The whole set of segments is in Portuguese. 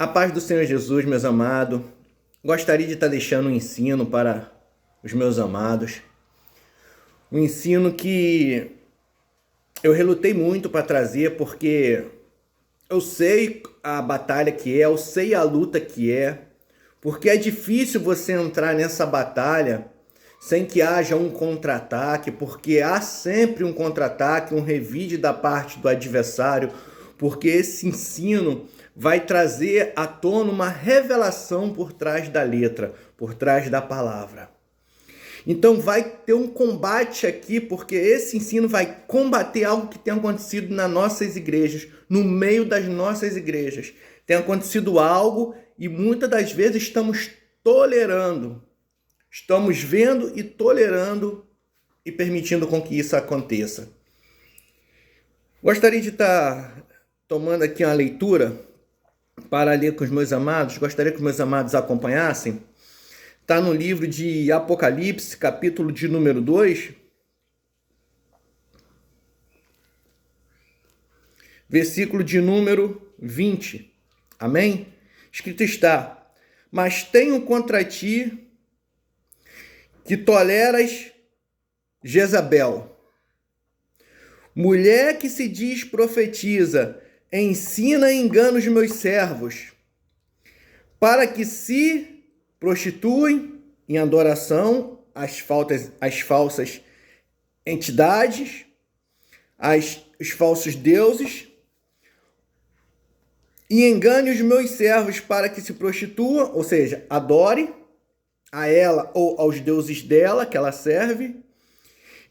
A paz do Senhor Jesus, meus amados. Gostaria de estar deixando um ensino para os meus amados. Um ensino que eu relutei muito para trazer, porque eu sei a batalha que é, eu sei a luta que é, porque é difícil você entrar nessa batalha sem que haja um contra-ataque, porque há sempre um contra-ataque, um revide da parte do adversário, porque esse ensino vai trazer à tona uma revelação por trás da letra, por trás da palavra. Então vai ter um combate aqui, porque esse ensino vai combater algo que tem acontecido nas nossas igrejas, no meio das nossas igrejas. Tem acontecido algo e muitas das vezes estamos tolerando, estamos vendo e tolerando e permitindo com que isso aconteça. Gostaria de estar tomando aqui uma leitura para ler com os meus amados. Gostaria que os meus amados acompanhassem. Está no livro de Apocalipse, capítulo de número 2, versículo de número 20. Amém? Escrito está: mas tenho contra ti que toleras Jezabel, mulher que se diz profetiza, ensina e engana os meus servos, para que se prostituem em adoração às falsas entidades, os falsos deuses, e engane os meus servos para que se prostituam, ou seja, adore a ela ou aos deuses dela que ela serve,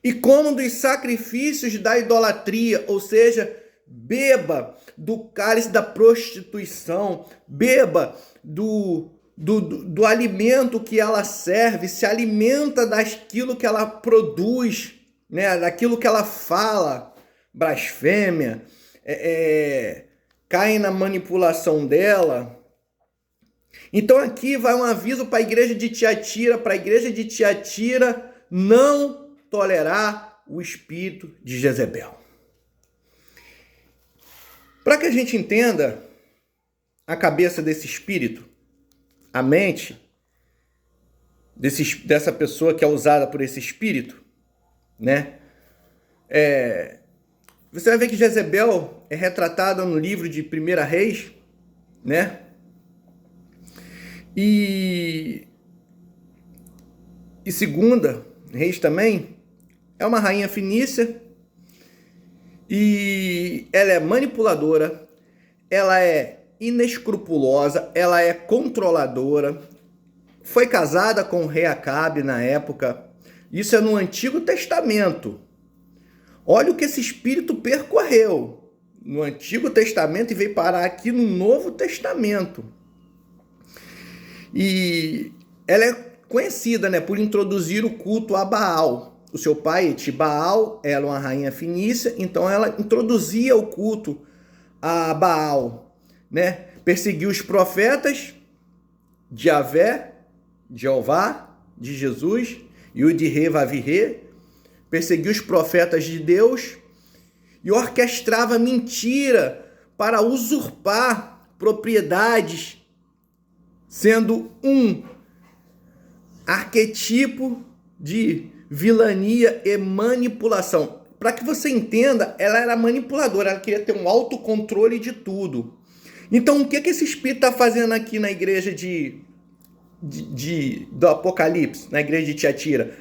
e comam dos sacrifícios da idolatria, ou seja, beba do cálice da prostituição, beba do alimento que ela serve, se alimenta daquilo que ela produz, né? Daquilo que ela fala, blasfêmia, cai na manipulação dela. Então aqui vai um aviso para a igreja de Tiatira, não tolerar o espírito de Jezebel. Para que a gente entenda a cabeça desse espírito, a mente dessa pessoa que é usada por esse espírito, né? Você vai ver que Jezebel é retratada no livro de 1 Reis, né? E 2 Reis também. É uma rainha fenícia e ela é manipuladora, ela é inescrupulosa, ela é controladora, foi casada com o rei Acabe na época. Isso é no Antigo Testamento. Olha o que esse espírito percorreu no Antigo Testamento e veio parar aqui no Novo Testamento. E ela é conhecida, né, por introduzir o culto a Baal. O seu pai, Etibaal, era uma rainha fenícia, então ela introduzia o culto a Baal, né? Perseguiu os profetas de Javé, de Jeová, de Jesus, e o de Revavirê, perseguiu os profetas de Deus e orquestrava mentira para usurpar propriedades, sendo um arquetipo de vilania e manipulação. Para que você entenda, ela era manipuladora, ela queria ter um autocontrole de tudo. Então, o que esse espírito está fazendo aqui na igreja do Apocalipse, na igreja de Tiatira?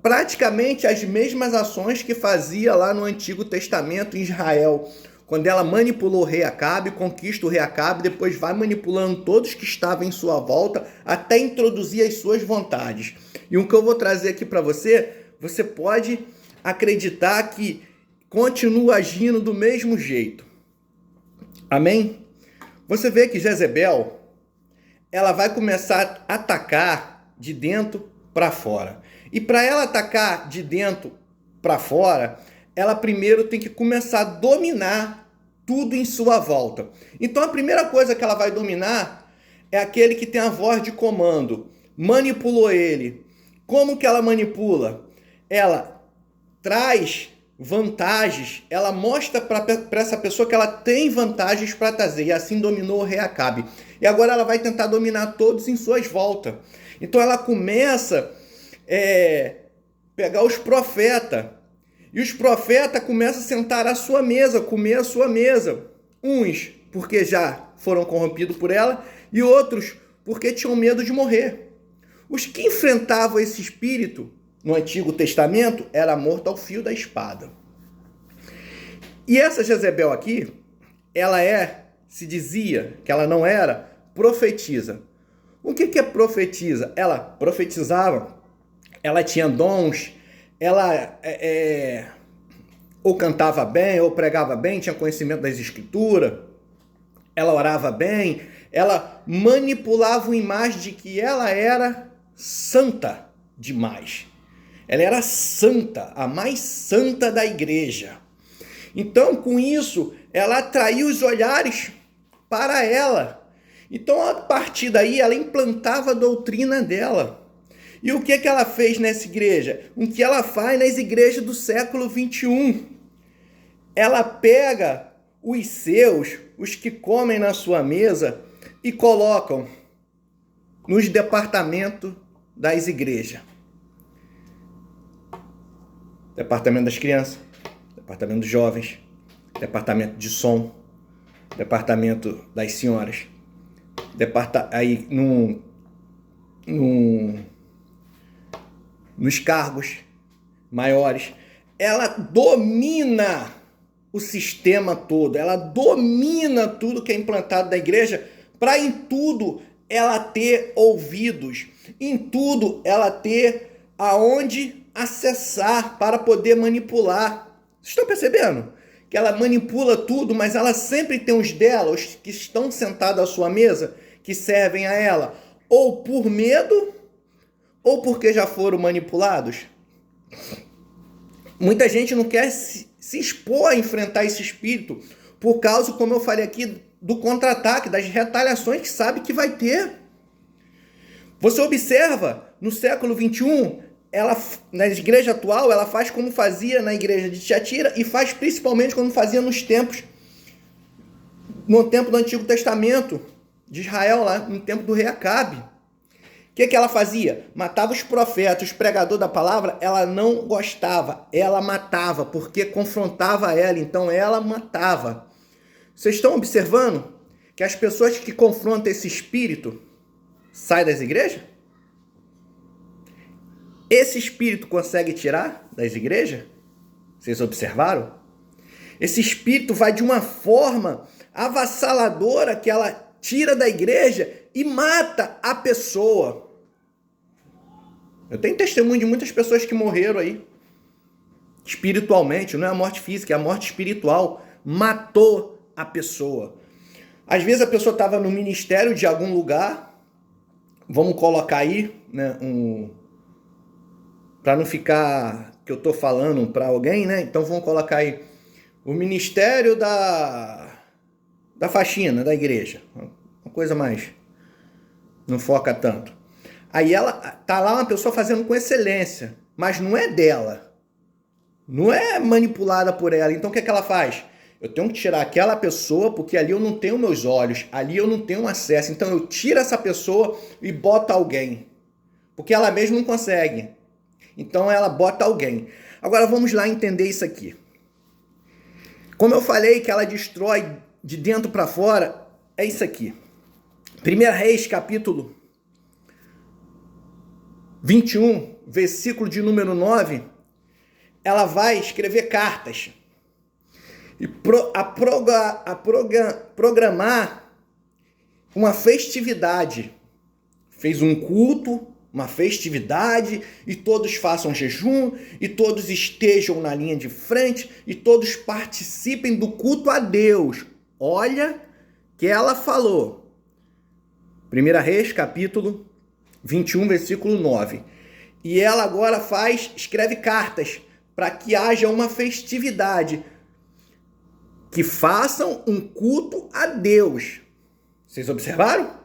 Praticamente as mesmas ações que fazia lá no Antigo Testamento em Israel, quando ela manipulou o rei Acabe, conquista o rei Acabe, depois vai manipulando todos que estavam em sua volta, até introduzir as suas vontades. E o que eu vou trazer aqui para você, você pode acreditar que continua agindo do mesmo jeito. Amém? Você vê que Jezebel, ela vai começar a atacar de dentro para fora. E para ela atacar de dentro para fora, ela primeiro tem que começar a dominar tudo em sua volta. Então a primeira coisa que ela vai dominar é aquele que tem a voz de comando. Manipulou ele. Como que ela manipula? Ela traz vantagens, ela mostra para essa pessoa que ela tem vantagens para trazer, e assim dominou o rei Acabe. E agora ela vai tentar dominar todos em suas voltas. Então ela começa pegar os profetas. E os profetas começam a sentar à sua mesa, comer à sua mesa. Uns porque já foram corrompidos por ela e outros porque tinham medo de morrer. Os que enfrentavam esse espírito no Antigo Testamento era morto ao fio da espada. E essa Jezebel aqui, ela se dizia que ela não era profetisa. O que é profetisa? Ela profetizava, ela tinha dons, ela ou cantava bem, ou pregava bem, tinha conhecimento das escrituras, ela orava bem, ela manipulava uma imagem de que ela era santa demais. Ela era santa, a mais santa da igreja. Então, com isso, ela atraiu os olhares para ela. Então, a partir daí, ela implantava a doutrina dela. E o que ela fez nessa igreja? O que ela faz nas igrejas do século 21? Ela pega os seus, os que comem na sua mesa, e colocam nos departamentos das igrejas. Departamento das crianças, departamento dos jovens, departamento de som, departamento das senhoras, aí nos cargos maiores. Ela domina o sistema todo, ela domina tudo que é implantado da igreja, para em tudo ela ter ouvidos, em tudo ela ter aonde acessar para poder manipular. Vocês estão percebendo? Que ela manipula tudo, mas ela sempre tem os dela, os que estão sentados à sua mesa, que servem a ela, ou por medo, ou porque já foram manipulados. Muita gente não quer se expor a enfrentar esse espírito, por causa, como eu falei aqui, do contra-ataque, das retaliações que sabe que vai ter. Você observa, no século 21, ela, na igreja atual, ela faz como fazia na igreja de Tiatira e faz principalmente como fazia no tempo do Antigo Testamento de Israel, lá no tempo do rei Acabe. O que ela fazia? Matava os profetas, os pregadores da palavra, ela não gostava, ela matava, porque confrontava ela, então ela matava. Vocês estão observando que as pessoas que confrontam esse espírito saem das igrejas? Esse espírito consegue tirar das igrejas? Vocês observaram? Esse espírito vai de uma forma avassaladora que ela tira da igreja e mata a pessoa. Eu tenho testemunho de muitas pessoas que morreram aí. Espiritualmente, não é a morte física, é a morte espiritual. Matou a pessoa. Às vezes a pessoa estava no ministério de algum lugar. Vamos colocar aí, né, para não ficar que eu estou falando para alguém, né? Então vamos colocar aí o ministério da faxina da igreja. Uma coisa mais, não foca tanto. Aí ela tá lá uma pessoa fazendo com excelência, mas não é dela. Não é manipulada por ela. Então o que ela faz? Eu tenho que tirar aquela pessoa porque ali eu não tenho meus olhos, ali eu não tenho acesso. Então eu tiro essa pessoa e boto alguém. Porque ela mesma não consegue. Então ela bota alguém. Agora vamos lá entender isso aqui. Como eu falei que ela destrói de dentro para fora, é isso aqui. 1 Reis, capítulo 21, versículo de número 9, ela vai escrever cartas e programar uma festividade. Fez um culto, uma festividade, e todos façam jejum, e todos estejam na linha de frente, e todos participem do culto a Deus. Olha que ela falou. 1 Reis, capítulo 21, versículo 9. E ela agora escreve cartas para que haja uma festividade, que façam um culto a Deus. Vocês observaram?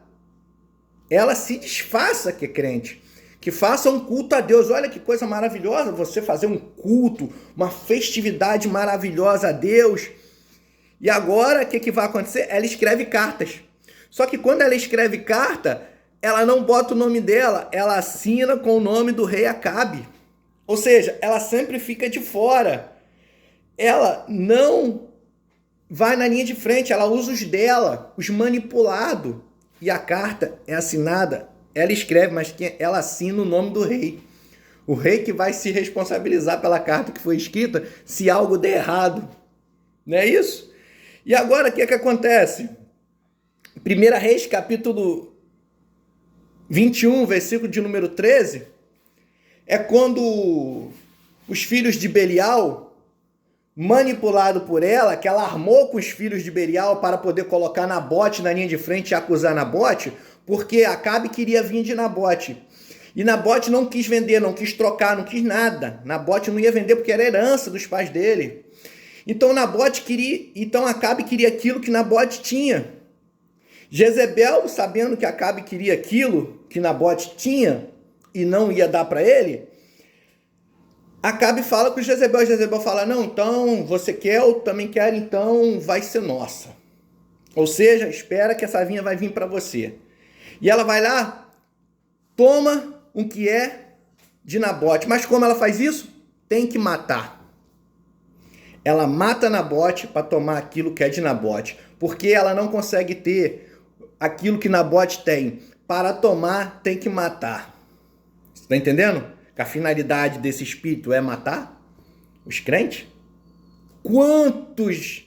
Ela se disfarça que é crente, que faça um culto a Deus. Olha que coisa maravilhosa você fazer um culto, uma festividade maravilhosa a Deus. E agora, o que vai acontecer? Ela escreve cartas. Só que quando ela escreve carta, ela não bota o nome dela, ela assina com o nome do rei Acabe. Ou seja, ela sempre fica de fora. Ela não vai na linha de frente, ela usa os dela, os manipulados. E a carta é assinada, ela escreve, mas ela assina o nome do rei. O rei que vai se responsabilizar pela carta que foi escrita se algo der errado. Não é isso? E agora o que acontece? 1 Reis, capítulo 21, versículo de número 13, é quando os filhos de Belial, manipulado por ela, que ela armou com os filhos de Belial para poder colocar Nabote na linha de frente e acusar Nabote, porque Acabe queria vir de Nabote. E Nabote não quis vender, não quis trocar, não quis nada. Nabote não ia vender porque era herança dos pais dele. Então Acabe queria aquilo que Nabote tinha. Jezebel, sabendo que Acabe queria aquilo que Nabote tinha e não ia dar para ele, Acabe fala com Jezebel. Jezebel fala, não, então você quer, eu também quero, então vai ser nossa. Ou seja, espera que essa vinha vai vir para você. E ela vai lá, toma um que é de Nabote. Mas como ela faz isso? Tem que matar. Ela mata Nabote para tomar aquilo que é de Nabote. Porque ela não consegue ter aquilo que Nabote tem. Para tomar, tem que matar. Você está entendendo? Que a finalidade desse espírito é matar os crentes? Quantos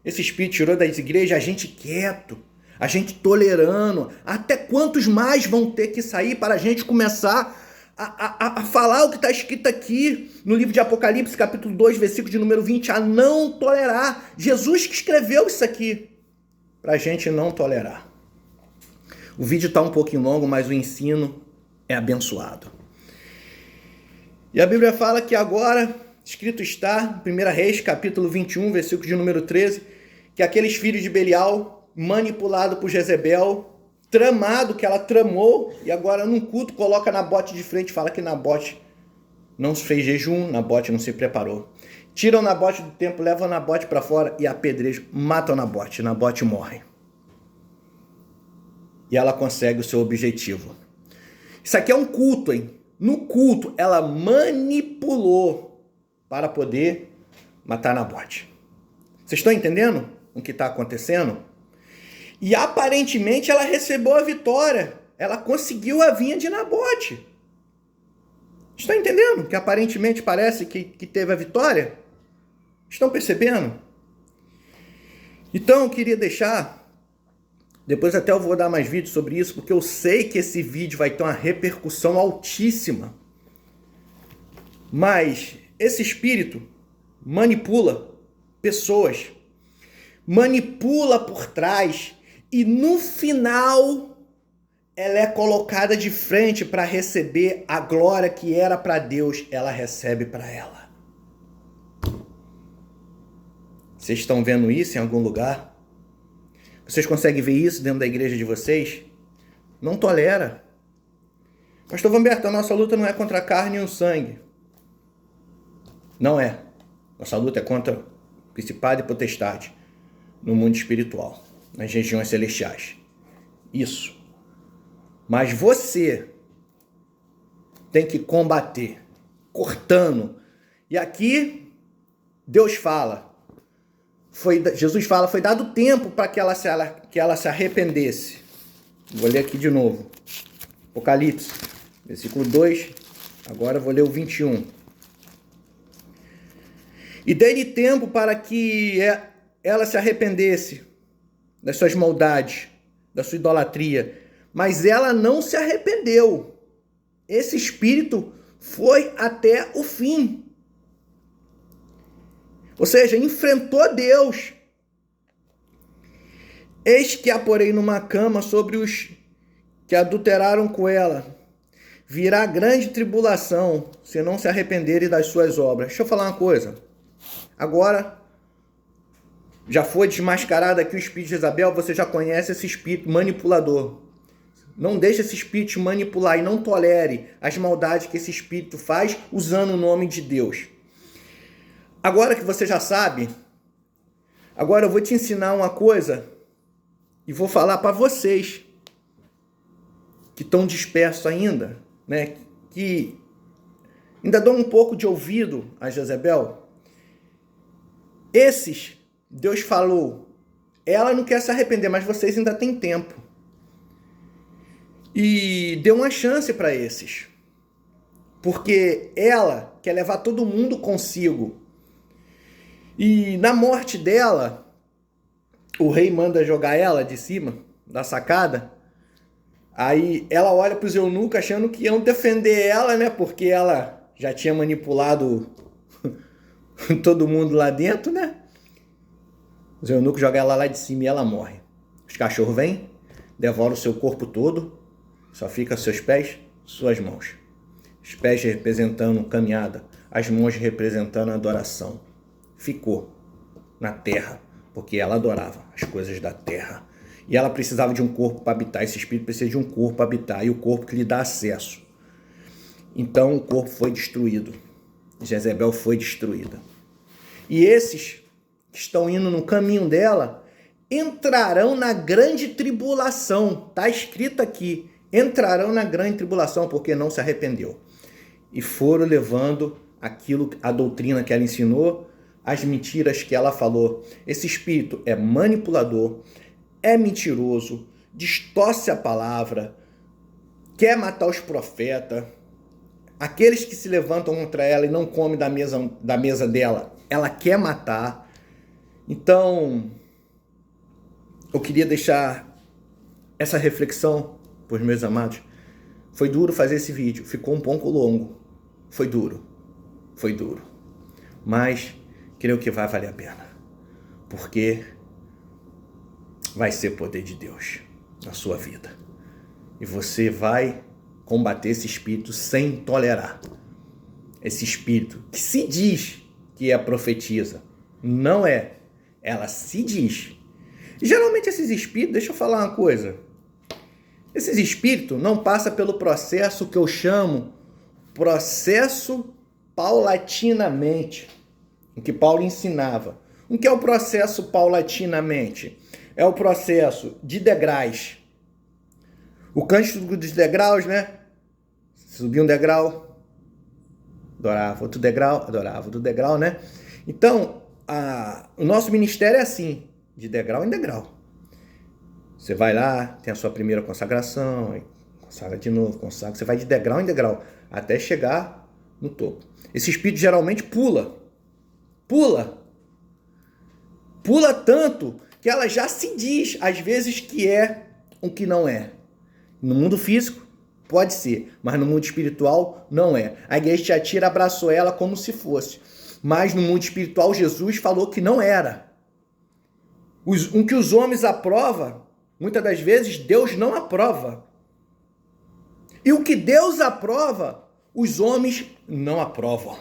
esse espírito tirou das igrejas? A gente quieto, a gente tolerando. Até quantos mais vão ter que sair para a gente começar a falar o que está escrito aqui no livro de Apocalipse, capítulo 2, versículo de número 20, a não tolerar. Jesus que escreveu isso aqui, para a gente não tolerar. O vídeo está um pouquinho longo, mas o ensino é abençoado. E a Bíblia fala que agora, escrito está, 1 Reis, capítulo 21, versículo de número 13, que aqueles filhos de Belial, manipulado por Jezebel, tramado, que ela tramou, e agora num culto coloca Nabote de frente, fala que Nabote não fez jejum, Nabote não se preparou. Tiram Nabote do templo, levam Nabote para fora e apedrejam, matam Nabote, Nabote morre. E ela consegue o seu objetivo. Isso aqui é um culto, hein? No culto, ela manipulou para poder matar Nabote. Vocês estão entendendo o que está acontecendo? E aparentemente ela recebeu a vitória. Ela conseguiu a vinha de Nabote. Estão entendendo que aparentemente parece que teve a vitória? Estão percebendo? Então eu queria deixar... Depois até eu vou dar mais vídeos sobre isso, porque eu sei que esse vídeo vai ter uma repercussão altíssima. Mas esse espírito manipula pessoas, manipula por trás e no final ela é colocada de frente para receber a glória que era para Deus, ela recebe para ela. Vocês estão vendo isso em algum lugar? Vocês conseguem ver isso dentro da igreja de vocês? Não tolera. Pastor Vamberto, a nossa luta não é contra a carne e o sangue. Não é. Nossa luta é contra principado e potestade no mundo espiritual, nas regiões celestiais. Isso. Mas você tem que combater, cortando. E aqui Deus fala, Jesus fala, foi dado tempo para que ela se arrependesse. Vou ler aqui de novo. Apocalipse, versículo 2, agora eu vou ler o 21. E dei-lhe tempo para que ela se arrependesse das suas maldades, da sua idolatria, mas ela não se arrependeu. Esse espírito foi até o fim. Ou seja, enfrentou Deus. Eis que a porei numa cama sobre os que adulteraram com ela. Virá grande tribulação, se não se arrependerem das suas obras. Deixa eu falar uma coisa. Agora, já foi desmascarado aqui o espírito de Jezabel, você já conhece esse espírito manipulador. Não deixe esse espírito te manipular e não tolere as maldades que esse espírito faz usando o nome de Deus. Agora que você já sabe, agora eu vou te ensinar uma coisa E vou falar para vocês que estão dispersos ainda, né? Que ainda dão um pouco de ouvido a Jezebel. Esses, Deus falou, ela não quer se arrepender, mas vocês ainda têm tempo. E deu uma chance para esses. Porque ela quer levar todo mundo consigo. E na morte dela, o rei manda jogar ela de cima da sacada. Aí ela olha para os eunucos achando que iam defender ela, né? Porque ela já tinha manipulado todo mundo lá dentro, né? Os eunucos jogam ela lá de cima e ela morre. Os cachorros vêm, devoram o seu corpo todo, só fica seus pés, suas mãos. Os pés representando caminhada, as mãos representando adoração. Ficou na terra, porque ela adorava as coisas da terra. E ela precisava de um corpo para habitar. Esse espírito precisa de um corpo para habitar, e o corpo que lhe dá acesso. Então o corpo foi destruído. Jezebel foi destruída. E esses que estão indo no caminho dela entrarão na grande tribulação. Está escrito aqui, entrarão na grande tribulação, porque não se arrependeu. E foram levando aquilo, a doutrina que ela ensinou, as mentiras que ela falou. Esse espírito é manipulador, é mentiroso, distorce a palavra, quer matar os profetas. Aqueles que se levantam contra ela e não comem da mesa dela, ela quer matar. Então, eu queria deixar essa reflexão para os meus amados. Foi duro fazer esse vídeo, ficou um pouco longo. Foi duro. Mas creio que vai valer a pena. Porque vai ser poder de Deus na sua vida. E você vai combater esse espírito sem tolerar. Esse espírito que se diz que é profetisa. Não é. Ela se diz. E geralmente esses espíritos, deixa eu falar uma coisa. Esses espíritos não passam pelo processo que eu chamo processo paulatinamente. O que Paulo ensinava. O que é o processo paulatinamente? É o processo de degraus. O cântico dos degraus, né? Subia um degrau, adorava. Outro degrau, adorava. Outro degrau, né? Então, o nosso ministério é assim, de degrau em degrau. Você vai lá, tem a sua primeira consagração, aí consagra de novo, consagra. Você vai de degrau em degrau, até chegar no topo. Esse espírito geralmente pula tanto que ela já se diz, às vezes, que é o que não é. No mundo físico, pode ser, mas no mundo espiritual, não é. A igreja Tiatira abraçou ela como se fosse. Mas no mundo espiritual, Jesus falou que não era. O que os homens aprovam, muitas das vezes, Deus não aprova. E o que Deus aprova, os homens não aprovam.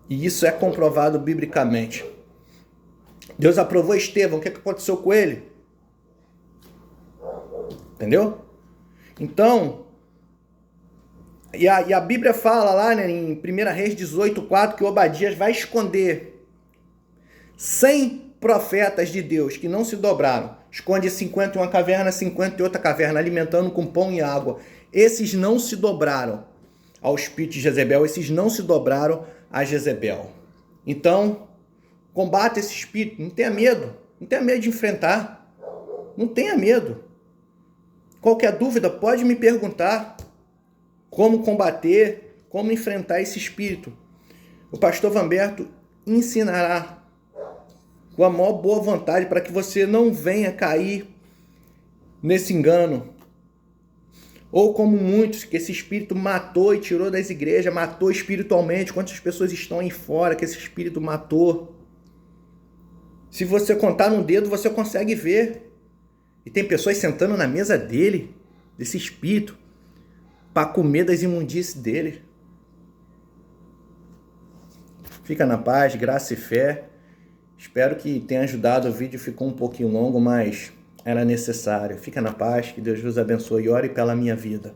E isso é comprovado biblicamente. Deus aprovou Estevão, o que aconteceu com ele? Entendeu? Então, e a Bíblia fala lá, né, em 1 Reis 18:4, que Obadias vai esconder 100 profetas de Deus que não se dobraram. Esconde 50 em uma caverna, 50 em outra caverna, alimentando com pão e água. Esses não se dobraram ao espírito de Jezebel, esses não se dobraram a Jezebel. Então, combate esse espírito, não tenha medo de enfrentar, não tenha medo. Qualquer dúvida, pode me perguntar como combater, como enfrentar esse espírito. O pastor Vamberto ensinará com a maior boa vontade para que você não venha cair nesse engano. Ou como muitos, que esse espírito matou e tirou das igrejas, matou espiritualmente. Quantas pessoas estão aí fora que esse espírito matou? Se você contar no dedo, você consegue ver. E tem pessoas sentando na mesa dele, desse espírito, para comer das imundícies dele. Fica na paz, graça e fé. Espero que tenha ajudado. O vídeo ficou um pouquinho longo, mas era necessário. Fica na paz, que Deus vos abençoe e ore pela minha vida.